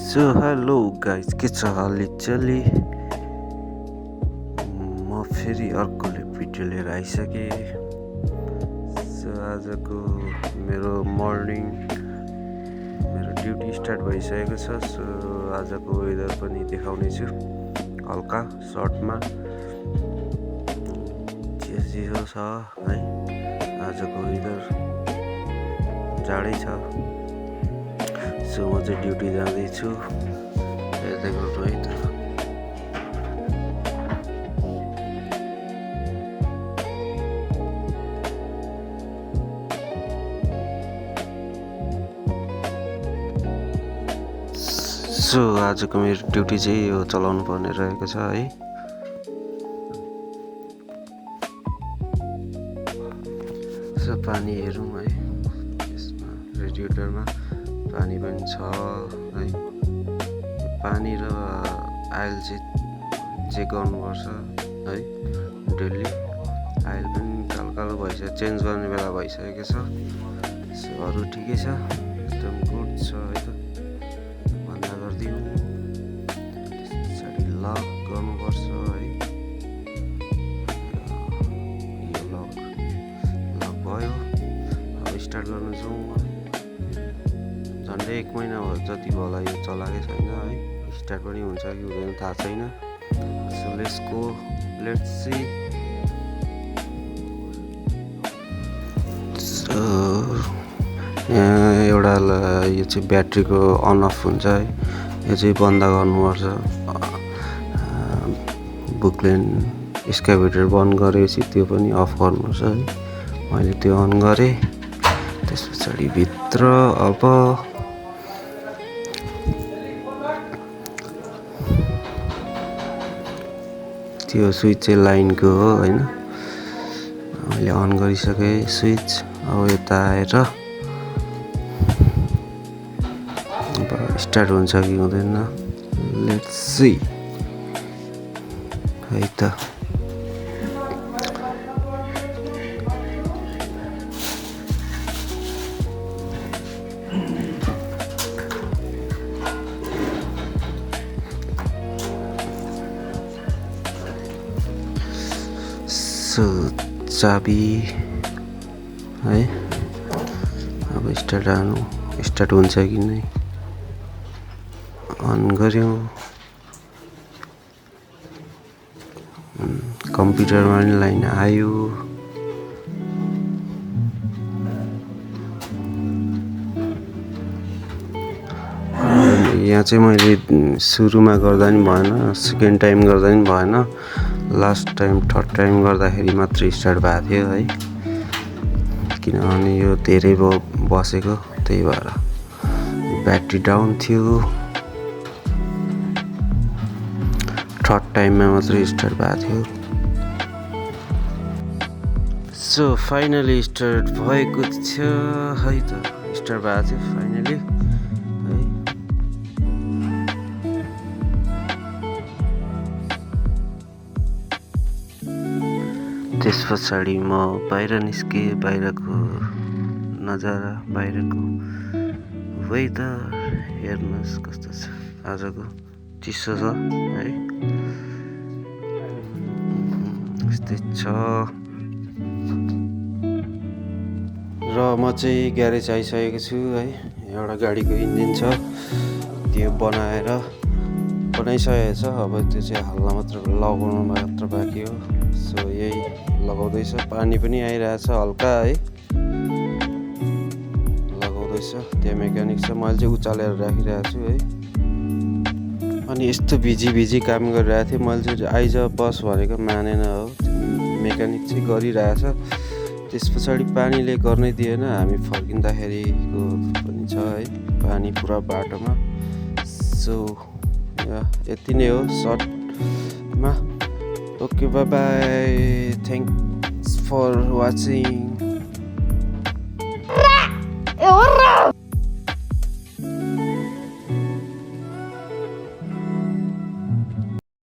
So hello guys के छ हालचाली। म फेरि अर्कोले भिडियो लिएर आइसकेँ। सो आजको मेरो मर्निङ मेरो ड्युटी स्टार्ट भइसकेको छ। सो आजको वेदर पनि देखाउने छु हल्का सर्टमा। चिसो छ है, आजको वेदर जाडै छ। सो म चाहिँ ड्युटी जाँदैछु, हेर्दै गर्नु है त। सो आजको मेरो ड्युटी चाहिँ यो चलाउनु पर्ने रहेको छ है। सो पानी हेरौँ है, यसमा रेडिएटरमा पानी पनि छ है। पानी र आइल चाहिँ चेक गर्नुपर्छ है डेली। आइल पनि कालो कालो भइसक्यो, चेन्ज गर्ने बेला भइसकेको छ। सो अरू ठिकै छ, एकदम गुड छ है त। भन्दा गरिदिउँ, त्यस पछाडि लक गर्नुपर्छ है। यो लक भयो, अब स्टार्ट गर्न जाउँ। झन्डै 1 महिना जति भयो होला यो चलाएकै छैन है। स्टार्ट पनि हुन्छ कि हुँदैन थाहा छैन। So let's see. सो यहाँ एउटा यो चाहिँ ब्याट्रीको अन अफ हुन्छ है, यो चाहिँ बन्द गर्नुपर्छ। बुकलेन एक्सकाभेटर बन्द गरेपछि त्यो पनि अफ गर्नुपर्छ है। मैले त्यो अन गरेँ। त्यस पछाडि भित्र अब त्यो स्विच चाहिँ लाइनको हो होइन। मैले अन गरिसकेँ स्विच। अब यता आएर अब स्टार्ट हुन्छ कि हुँदैन, लेट्स सी है त। सो चाबी है, अब स्टार्ट हुन्छ कि नै। अन गऱ्यौँ, कम्प्युटरमा पनि लाइन आयो। यहाँ चाहिँ मैले सुरुमा गर्दा पनि भएन, सेकेन्ड टाइम गर्दा पनि भएन, लास्ट टाइम थर्ड टाइम गर्दाखेरि मात्रै स्टार्ट भएको थियो है। किनभने यो धेरै बसेको, त्यही भएर ब्याट्री डाउन थियो। थर्ड टाइममा मात्रै स्टार्ट भएको थियो। सो फाइनली स्टार्ट भएको थियो है त। स्टार्ट भएको थियो फाइनली है। त्यस पछाडि म बाहिर निस्केँ। बाहिरको नजारा, बाहिरको वेदर हेर्नुहोस् कस्तो छ। आजको चिसो छ है, यस्तै छ। र म चाहिँ ग्यारेज आइसकेको छु है। एउटा गाडीको इन्जिन छ, त्यो बनाइसकेको छ। अब त्यो चाहिँ हाल्न मात्र, लगाउनु मात्र बाँकी हो। सो यही लगाउँदैछ। पानी पनि आइरहेछ हल्का है, लगाउँदैछ। त्यहाँ मेकानिक छ, मैले चाहिँ उचालेर राखिरहेको छु है। अनि यस्तो भिजी काम गरिरहेको थिएँ। मैले चाहिँ आइज बस भनेको मानेन हो, मेकानिक चाहिँ गरिरहेछ। त्यस पछाडि पानीले गर्नै दिएन। हामी फर्किँदाखेरिको पनि छ है, पानी पुरा बाटोमा। सो यति नै हो सर्टमा। Okay, bye bye, thanks for watching.